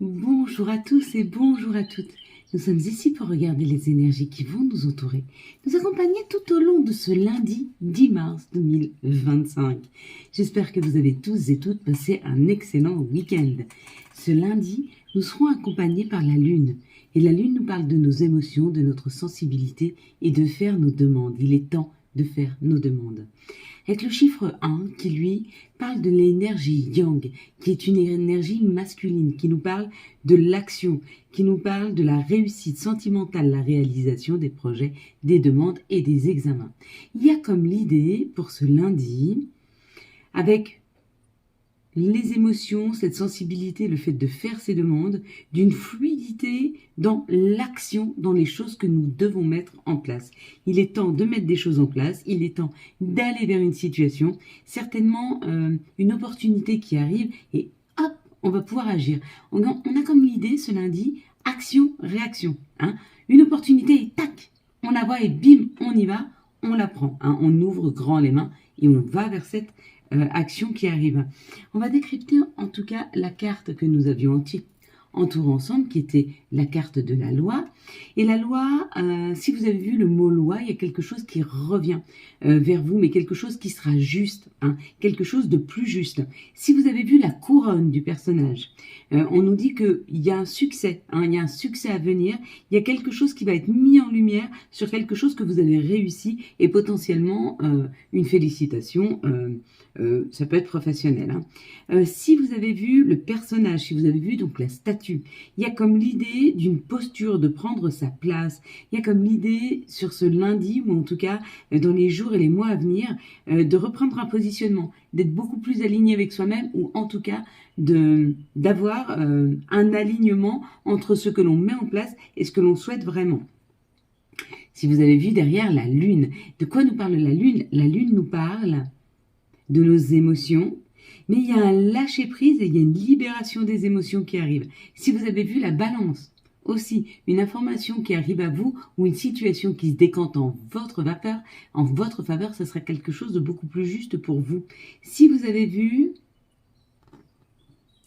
Bonjour à tous et bonjour à toutes. Nous sommes ici pour regarder les énergies qui vont nous entourer, nous accompagner tout au long de ce lundi 10 mars 2025. J'espère que vous avez tous et toutes passé un excellent week-end. Ce lundi, nous serons accompagnés par la Lune. Et la Lune nous parle de nos émotions, de notre sensibilité et de faire nos demandes. Il est temps de faire nos demandes. Avec le chiffre 1 qui, lui, parle de l'énergie yang, qui est une énergie masculine, qui nous parle de l'action, qui nous parle de la réussite sentimentale, la réalisation des projets, des demandes et des examens. Il y a comme l'idée, pour ce lundi, avec les émotions, cette sensibilité, le fait de faire ces demandes, d'une fluidité dans l'action, dans les choses que nous devons mettre en place. Il est temps de mettre des choses en place, il est temps d'aller vers une situation, certainement une opportunité qui arrive et hop, on va pouvoir agir. On a comme l'idée ce lundi, action-réaction. Une opportunité, tac, on la voit et bim, on y va, on la prend. On ouvre grand les mains et on va vers cette action qui arrive. On va décrypter en tout cas la carte que nous avions entourée ensemble, qui était la carte de la loi. Et la loi, si vous avez vu le mot loi, il y a quelque chose qui revient vers vous, mais quelque chose qui sera juste, quelque chose de plus juste. Si vous avez vu la couronne du personnage, on nous dit qu'il y a un succès, il y a un succès à venir, il y a quelque chose qui va être mis en lumière sur quelque chose que vous avez réussi et potentiellement une félicitation, ça peut être professionnel. Si vous avez vu le personnage, si vous avez vu donc la statue, il y a comme l'idée d'une posture, de prendre sa place. Il y a comme l'idée sur ce lundi, ou en tout cas dans les jours et les mois à venir, de reprendre un positionnement, d'être beaucoup plus aligné avec soi-même, ou en tout cas d'avoir un alignement entre ce que l'on met en place et ce que l'on souhaite vraiment. Si vous avez vu derrière la lune, de quoi nous parle la lune? La lune nous parle de nos émotions, mais il y a un lâcher-prise et il y a une libération des émotions qui arrive. Si vous avez vu la balance, aussi une information qui arrive à vous ou une situation qui se décante en votre faveur, ça sera quelque chose de beaucoup plus juste pour vous. Si vous avez vu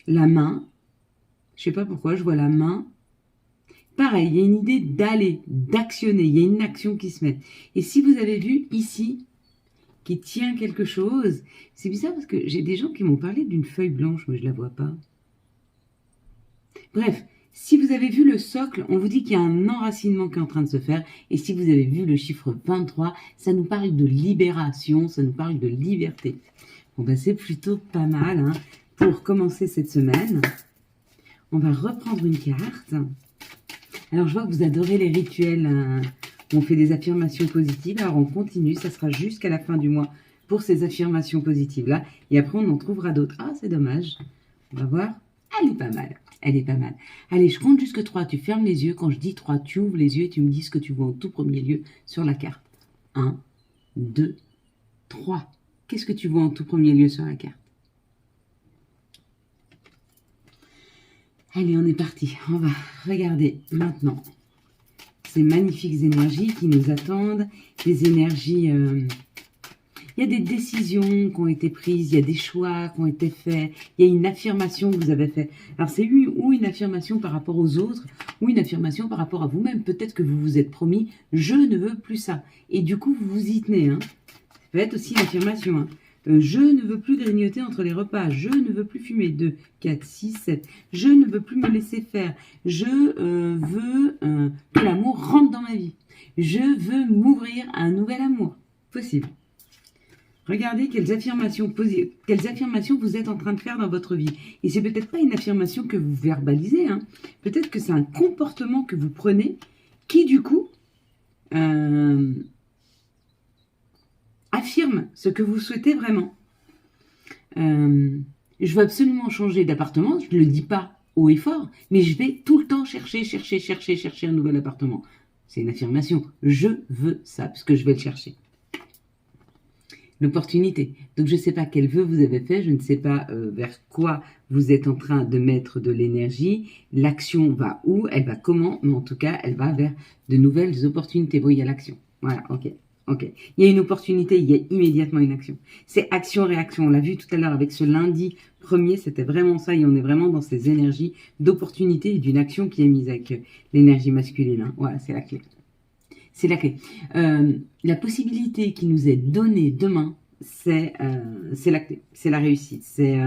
la main, je sais pas pourquoi, je vois la main. Pareil, il y a une idée d'aller, d'actionner, il y a une action qui se met. Et si vous avez vu ici, qui tient quelque chose, c'est bizarre parce que j'ai des gens qui m'ont parlé d'une feuille blanche, mais je la vois pas. Bref, si vous avez vu le socle, on vous dit qu'il y a un enracinement qui est en train de se faire. Et si vous avez vu le chiffre 23, ça nous parle de libération, ça nous parle de liberté. Bon, ben, c'est plutôt pas mal pour commencer cette semaine. On va reprendre une carte. Alors, je vois que vous adorez les rituels. On fait des affirmations positives. Alors, on continue. Ça sera jusqu'à la fin du mois pour ces affirmations positives-là. Et après, on en trouvera d'autres. Ah, c'est dommage. On va voir. Elle est pas mal. Elle est pas mal. Allez, je compte jusque 3. Tu fermes les yeux. Quand je dis 3, tu ouvres les yeux et tu me dis ce que tu vois en tout premier lieu sur la carte. 1, 2, 3. Qu'est-ce que tu vois en tout premier lieu sur la carte? Allez, on est parti. On va regarder maintenant ces magnifiques énergies qui nous attendent. Des énergies... il y a des décisions qui ont été prises, il y a des choix qui ont été faits, il y a une affirmation que vous avez faite. Alors c'est une affirmation par rapport aux autres, ou une affirmation par rapport à vous-même. Peut-être que vous vous êtes promis, je ne veux plus ça. Et du coup, vous vous y tenez. Ça peut être aussi une affirmation. Je ne veux plus grignoter entre les repas. Je ne veux plus fumer. 2, 4, 6, 7. Je ne veux plus me laisser faire. Je veux que l'amour rentre dans ma vie. Je veux m'ouvrir à un nouvel amour. Possible. Regardez quelles affirmations vous êtes en train de faire dans votre vie. Et c'est peut-être pas une affirmation que vous verbalisez. Peut-être que c'est un comportement que vous prenez qui, du coup, affirme ce que vous souhaitez vraiment. Je veux absolument changer d'appartement. Je ne le dis pas haut et fort, mais je vais tout le temps chercher un nouvel appartement. C'est une affirmation. Je veux ça, parce que je vais le chercher. L'opportunité. Donc, je ne sais pas quel vœu vous avez fait, je ne sais pas vers quoi vous êtes en train de mettre de l'énergie. L'action va où? Elle va comment? Mais en tout cas, elle va vers de nouvelles opportunités. Bon, il y a l'action. Voilà, ok. Ok. Il y a une opportunité, il y a immédiatement une action. C'est action-réaction. On l'a vu tout à l'heure avec ce lundi premier, c'était vraiment ça. Et on est vraiment dans ces énergies d'opportunité et d'une action qui est mise avec l'énergie masculine. Hein. Voilà, c'est la clé. C'est la clé. La possibilité qui nous est donnée demain, c'est la clé. C'est la réussite. C'est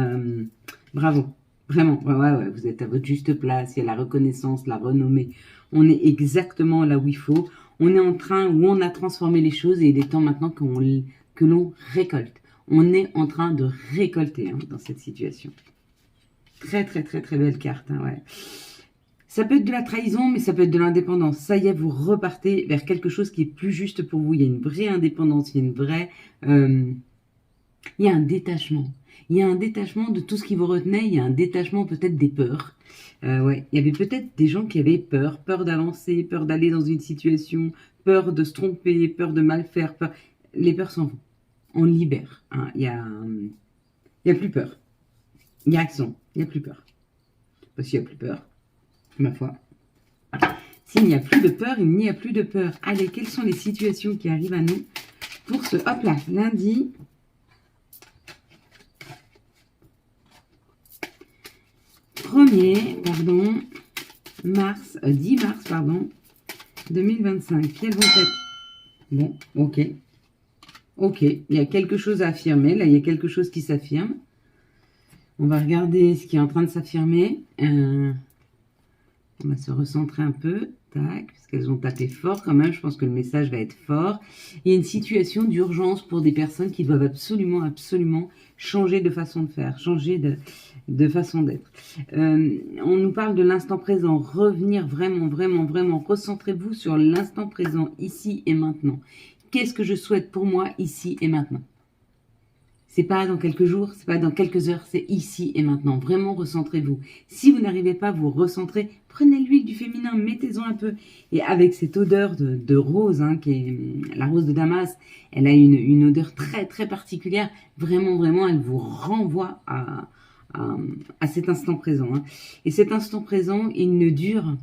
bravo. Vraiment. Ouais, vous êtes à votre juste place. Il y a la reconnaissance, la renommée. On est exactement là où il faut. On est en train où on a transformé les choses et il est temps maintenant que l'on récolte. On est en train de récolter dans cette situation. Très, très, très, très belle carte. Hein, ouais. Ça peut être de la trahison, mais ça peut être de l'indépendance. Ça y est, vous repartez vers quelque chose qui est plus juste pour vous. Il y a une vraie indépendance, il y a une vraie... il y a un détachement. Il y a un détachement de tout ce qui vous retenait. Il y a un détachement peut-être des peurs. Ouais, il y avait peut-être des gens qui avaient peur. Peur d'avancer, peur d'aller dans une situation, peur de se tromper, peur de mal faire. Peur... Les peurs s'en vont. On libère. Hein. Il y a plus peur. Il y a action. Il n'y a plus peur. Parce qu'il n'y a plus peur. Ma foi. S'il n'y a plus de peur, il n'y a plus de peur. Allez, quelles sont les situations qui arrivent à nous pour ce... Hop là, lundi. Mars, 10 mars, pardon, 2025. Quelles vont être... Bon, ok. Ok, il y a quelque chose à affirmer. Là, il y a quelque chose qui s'affirme. On va regarder ce qui est en train de s'affirmer. On va se recentrer un peu, tac, parce qu'elles ont tapé fort quand même, je pense que le message va être fort. Il y a une situation d'urgence pour des personnes qui doivent absolument, absolument changer de façon de faire, changer de façon d'être. On nous parle de l'instant présent, revenir vraiment, vraiment, vraiment, recentrez-vous sur l'instant présent, ici et maintenant. Qu'est-ce que je souhaite pour moi, ici et maintenant ? C'est pas dans quelques jours, c'est pas dans quelques heures, c'est ici et maintenant. Vraiment, recentrez-vous. Si vous n'arrivez pas à vous recentrer, prenez l'huile du féminin, mettez-en un peu. Et avec cette odeur de rose, hein, qui est la rose de Damas, elle a une odeur très, très particulière. Vraiment, vraiment, elle vous renvoie à cet instant présent. Hein. Et cet instant présent, il ne dure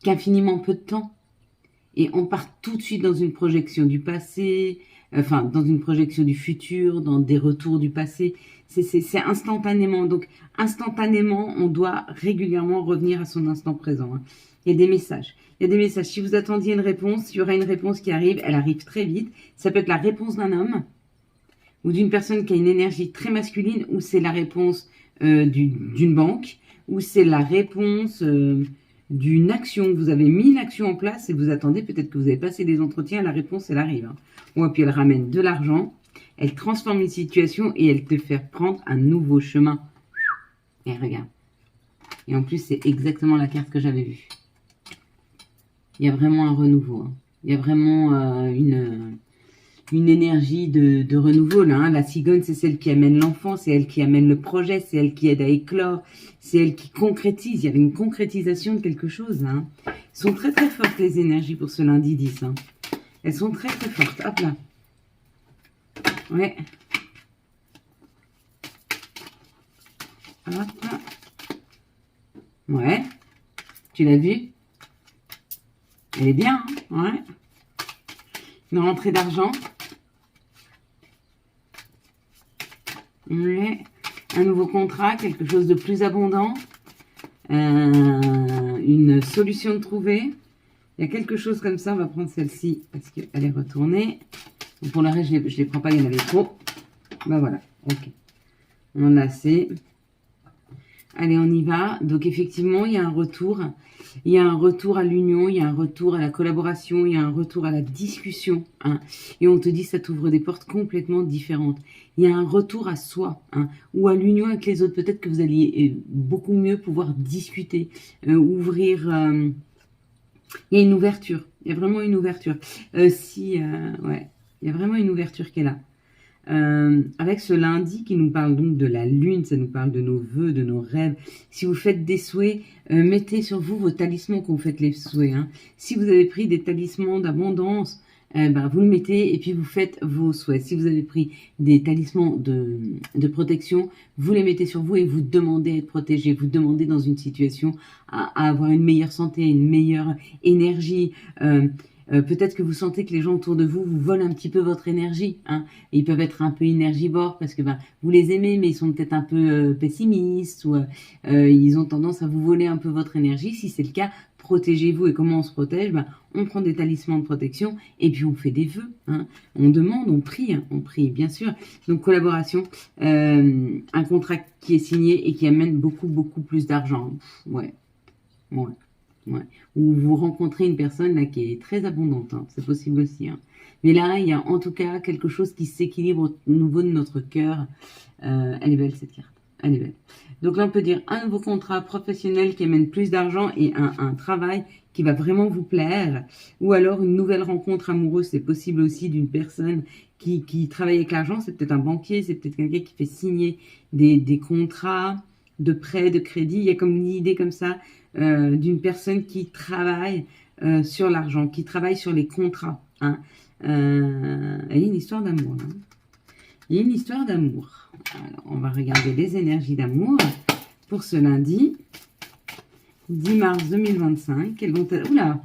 qu'infiniment peu de temps. Et on part tout de suite dans une projection du passé, enfin, dans une projection du futur, dans des retours du passé. C'est instantanément. Donc, instantanément, on doit régulièrement revenir à son instant présent. Hein. Il y a des messages. Il y a des messages. Si vous attendiez une réponse, il y aura une réponse qui arrive. Elle arrive très vite. Ça peut être la réponse d'un homme ou d'une personne qui a une énergie très masculine, ou c'est la réponse d'une banque, ou c'est la réponse... d'une action, vous avez mis une action en place et vous attendez, peut-être que vous avez passé des entretiens, la réponse elle arrive. Hein. Ouais, puis elle ramène de l'argent, elle transforme une situation et elle te fait prendre un nouveau chemin. Et regarde. Et en plus, c'est exactement la carte que j'avais vue. Il y a vraiment un renouveau. Hein. Il y a vraiment une énergie de renouveau. Là, hein. La cigogne, c'est celle qui amène l'enfant, c'est elle qui amène le projet, c'est elle qui aide à éclore, c'est elle qui concrétise. Il y avait une concrétisation de quelque chose. Hein. Elles sont très très fortes les énergies pour ce lundi 10. Hein. Elles sont très très fortes. Hop là. Ouais. Hop. Ouais. Tu l'as vu? Elle est bien. Hein, ouais. Une rentrée d'argent. Ouais. Un nouveau contrat, quelque chose de plus abondant. Une solution de trouver. Il y a quelque chose comme ça. On va prendre celle-ci parce qu'elle est retournée. Donc pour le reste, je ne les prends pas, il y en avait trop. Ben voilà, ok. On en a assez. Allez, on y va. Donc effectivement, il y a un retour. Il y a un retour à l'union, il y a un retour à la collaboration, il y a un retour à la discussion. Hein. Et on te dit, ça t'ouvre des portes complètement différentes. Il y a un retour à soi, hein, ou à l'union avec les autres. Peut-être que vous alliez beaucoup mieux pouvoir discuter, ouvrir... il y a une ouverture. Il y a vraiment une ouverture. Ouais, il y a vraiment une ouverture qui est là. Avec ce lundi qui nous parle donc de la lune, ça nous parle de nos vœux, de nos rêves. Si vous faites des souhaits, mettez sur vous vos talismans quand vous faites les souhaits. Hein. Si vous avez pris des talismans d'abondance, vous le mettez et puis vous faites vos souhaits. Si vous avez pris des talismans de protection, vous les mettez sur vous et vous demandez à être protégé. Vous demandez dans une situation à avoir une meilleure santé, une meilleure énergie. Peut-être que vous sentez que les gens autour de vous vous volent un petit peu votre énergie. Hein, et ils peuvent être un peu énergivores parce que vous les aimez, mais ils sont peut-être un peu pessimistes ou ils ont tendance à vous voler un peu votre énergie. Si c'est le cas, protégez-vous. Et comment on se protège? On prend des talismans de protection et puis on fait des vœux. Hein. On demande, on prie, bien sûr. Donc collaboration, un contrat qui est signé et qui amène beaucoup plus d'argent. Ouais. Ou vous rencontrez une personne là qui est très abondante, hein. C'est possible aussi. Hein. Mais là, il y a en tout cas quelque chose qui s'équilibre au niveau de notre cœur. Elle est belle cette carte. Elle est belle. Donc là, on peut dire un nouveau contrat professionnel qui amène plus d'argent et un travail qui va vraiment vous plaire. Ou alors une nouvelle rencontre amoureuse, c'est possible aussi d'une personne qui travaille avec l'argent. C'est peut-être un banquier, c'est peut-être quelqu'un qui fait signer des contrats de prêt, de crédit. Il y a comme une idée comme ça d'une personne qui travaille sur l'argent, qui travaille sur les contrats. Hein. Il y a une histoire d'amour. Hein. Il y a une histoire d'amour. Alors, on va regarder les énergies d'amour pour ce lundi, 10 mars 2025. Quelles vont être... Oula,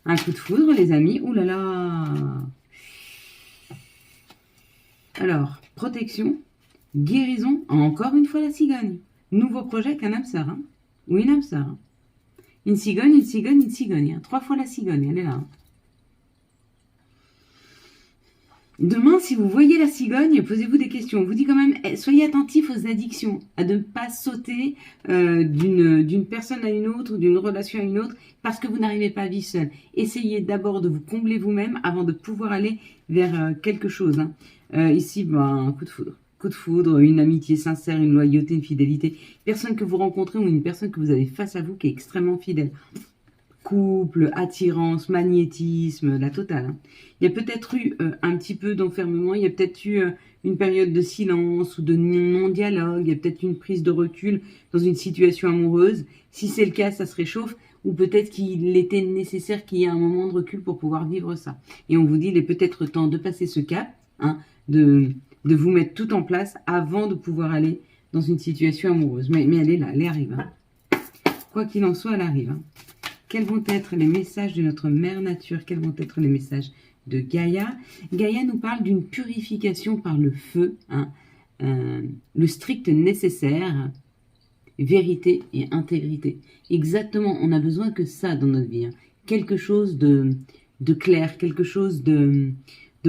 un coup de foudre, les amis. Oula là. Alors, protection, guérison, encore une fois la cigogne. Nouveau projet avec un âme sœur. Hein. Ou une âme sœur. Hein. Une cigogne, une cigogne, une cigogne. Hein. 3 fois la cigogne, elle est là. Hein. Demain, si vous voyez la cigogne, posez-vous des questions. On vous dit quand même, soyez attentifs aux addictions, à ne pas sauter d'une personne à une autre, d'une relation à une autre, parce que vous n'arrivez pas à vivre seul. Essayez d'abord de vous combler vous-même avant de pouvoir aller vers quelque chose. Hein. Ici, un coup de foudre. Coup de foudre, une amitié sincère, une loyauté, une fidélité. Personne que vous rencontrez ou une personne que vous avez face à vous qui est extrêmement fidèle. Couple, attirance, magnétisme, la totale. Hein. Il y a peut-être eu un petit peu d'enfermement, il y a peut-être eu une période de silence ou de non-dialogue, il y a peut-être une prise de recul dans une situation amoureuse. Si c'est le cas, ça se réchauffe, ou peut-être qu'il était nécessaire qu'il y ait un moment de recul pour pouvoir vivre ça. Et on vous dit, il est peut-être temps de passer ce cap, hein, de vous mettre tout en place avant de pouvoir aller dans une situation amoureuse. Mais elle est là, elle arrive. Hein. Quoi qu'il en soit, elle arrive. Hein. Quels vont être les messages de notre mère nature? Quels vont être les messages de Gaïa? Gaïa nous parle d'une purification par le feu, hein, le strict nécessaire, vérité et intégrité. Exactement, on a besoin que ça dans notre vie. Hein. Quelque chose de clair, quelque chose de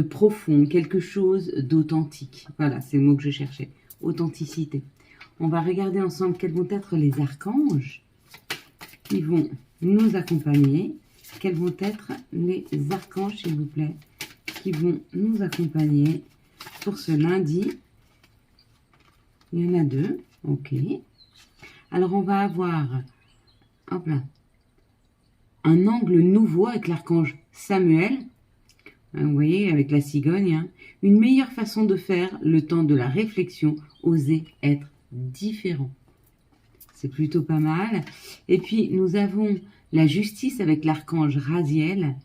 profond, quelque chose d'authentique. Voilà, c'est le mot que je cherchais. Authenticité. On va regarder ensemble quels vont être les archanges qui vont nous accompagner. Quels vont être les archanges, s'il vous plaît, qui vont nous accompagner pour ce lundi? Il y en a 2. Ok. Alors, on va avoir hop là, un angle nouveau avec l'archange Samuel. Vous voyez, avec la cigogne. Hein. Une meilleure façon de faire, le temps de la réflexion, oser être différent. C'est plutôt pas mal. Et puis, nous avons la justice avec l'archange Raziel.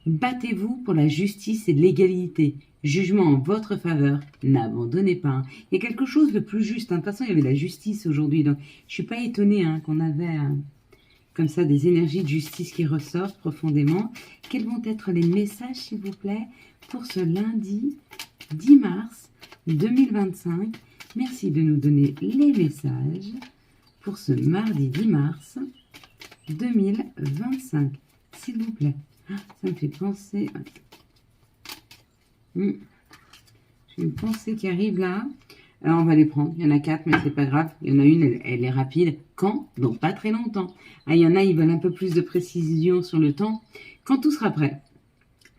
Battez-vous pour la justice et l'égalité. Jugement en votre faveur. N'abandonnez pas. Hein. Il y a quelque chose de plus juste. Hein. De toute façon, il y avait la justice aujourd'hui. Donc, je suis pas étonnée qu'on avait comme ça des énergies de justice qui ressortent profondément. Quels vont être les messages, s'il vous plaît, pour ce lundi 10 mars 2025? Merci de nous donner les messages pour ce mardi 10 mars 2025, s'il vous plaît. Ça me fait penser... J'ai une pensée qui arrive là. Alors, on va les prendre. Il y en a 4, mais c'est pas grave. Il y en a une, elle est rapide. Quand? Dans pas très longtemps. Ah, il y en a, ils veulent un peu plus de précision sur le temps. Quand tout sera prêt.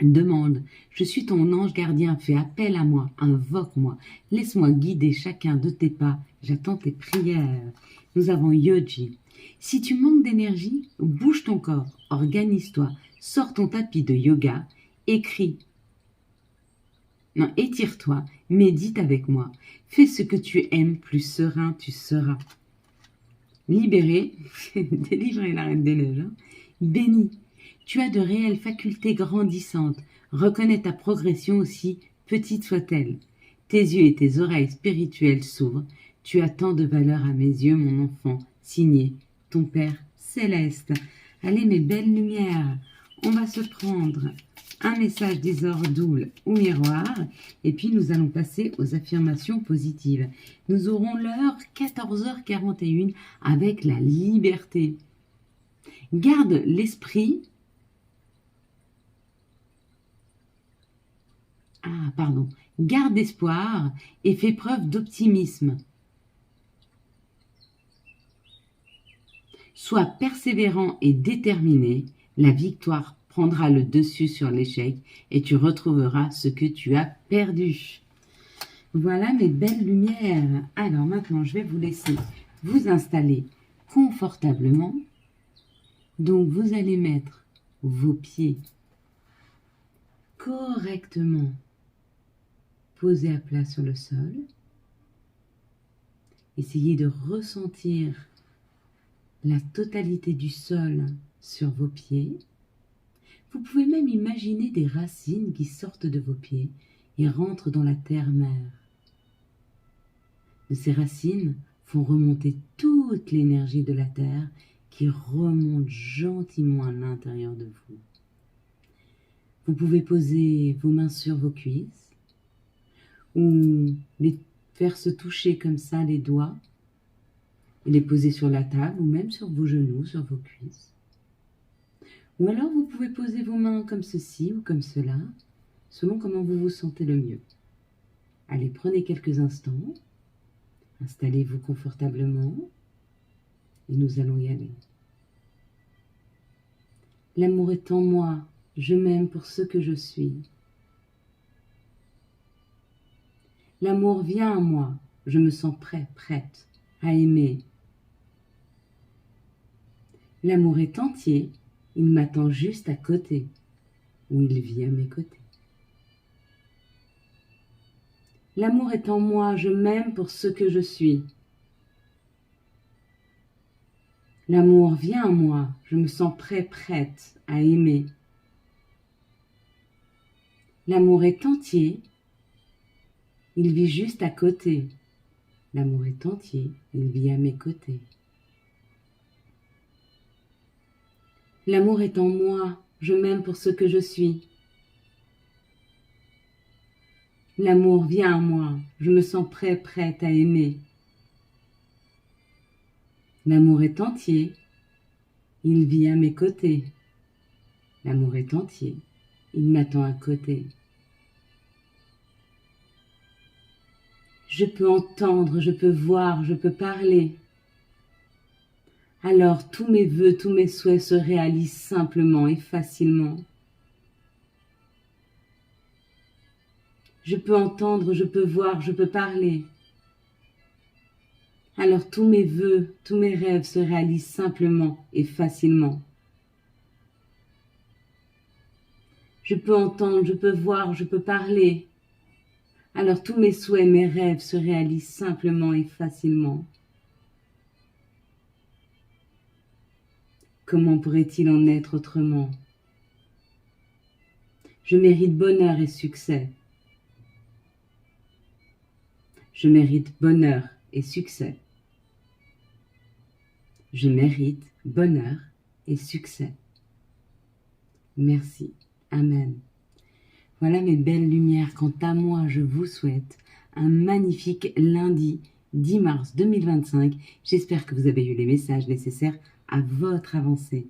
Demande, je suis ton ange gardien, fais appel à moi, invoque-moi, laisse-moi guider chacun de tes pas, j'attends tes prières. Nous avons Yoji. Si tu manques d'énergie, bouge ton corps, organise-toi, sors ton tapis de yoga, étire-toi, médite avec moi, fais ce que tu aimes, plus serein tu seras. Libéré, délivrer la Reine des Neiges, hein. Béni. Tu as de réelles facultés grandissantes. Reconnais ta progression aussi, petite soit-elle. Tes yeux et tes oreilles spirituelles s'ouvrent. Tu as tant de valeur à mes yeux, mon enfant. Signé, ton Père céleste. Allez, mes belles lumières, on va se prendre un message des ors double ou miroir. Et puis, nous allons passer aux affirmations positives. Nous aurons l'heure 14h41 avec la liberté. Garde l'esprit... Garde espoir et fais preuve d'optimisme. Sois persévérant et déterminé. La victoire prendra le dessus sur l'échec et tu retrouveras ce que tu as perdu. Voilà mes belles lumières. Alors maintenant, je vais vous laisser vous installer confortablement. Donc, vous allez mettre vos pieds correctement posés à plat sur le sol. Essayez de ressentir la totalité du sol sur vos pieds. Vous pouvez même imaginer des racines qui sortent de vos pieds et rentrent dans la terre-mère. De ces racines font remonter toute l'énergie de la terre qui remonte gentiment à l'intérieur de vous. Vous pouvez poser vos mains sur vos cuisses ou les faire se toucher comme ça les doigts et les poser sur la table ou même sur vos genoux, sur vos cuisses. Ou alors vous pouvez poser vos mains comme ceci ou comme cela, selon comment vous vous sentez le mieux. Allez, prenez quelques instants, installez-vous confortablement et nous allons y aller. L'amour est en moi, je m'aime pour ce que je suis. L'amour vient à moi, je me sens prêt, prête à aimer. L'amour est entier, il m'attend juste à côté, ou il vit à mes côtés. L'amour est en moi, je m'aime pour ce que je suis. L'amour vient à moi, je me sens prêt, prête à aimer. L'amour est entier, il vit juste à côté. L'amour est entier, il vit à mes côtés. L'amour est en moi, je m'aime pour ce que je suis. L'amour vient à moi, je me sens prêt, prête à aimer. L'amour est entier, il vit à mes côtés. L'amour est entier, il m'attend à côté. Je peux entendre, je peux voir, je peux parler. Alors tous mes vœux, tous mes souhaits se réalisent simplement et facilement. Je peux entendre, je peux voir, je peux parler. Alors tous mes vœux, tous mes rêves se réalisent simplement et facilement. Je peux entendre, je peux voir, je peux parler. Alors tous mes souhaits, mes rêves se réalisent simplement et facilement. Comment pourrait-il en être autrement? Je mérite bonheur et succès. Je mérite bonheur et succès. Je mérite bonheur et succès. Merci. Amen. Voilà mes belles lumières. Quant à moi, je vous souhaite un magnifique lundi 10 mars 2025. J'espère que vous avez eu les messages nécessaires à votre avancée.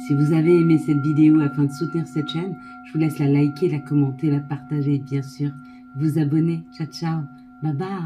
Si vous avez aimé cette vidéo afin de soutenir cette chaîne, je vous laisse la liker, la commenter, la partager et bien sûr vous abonner. Ciao, ciao. Bye bye.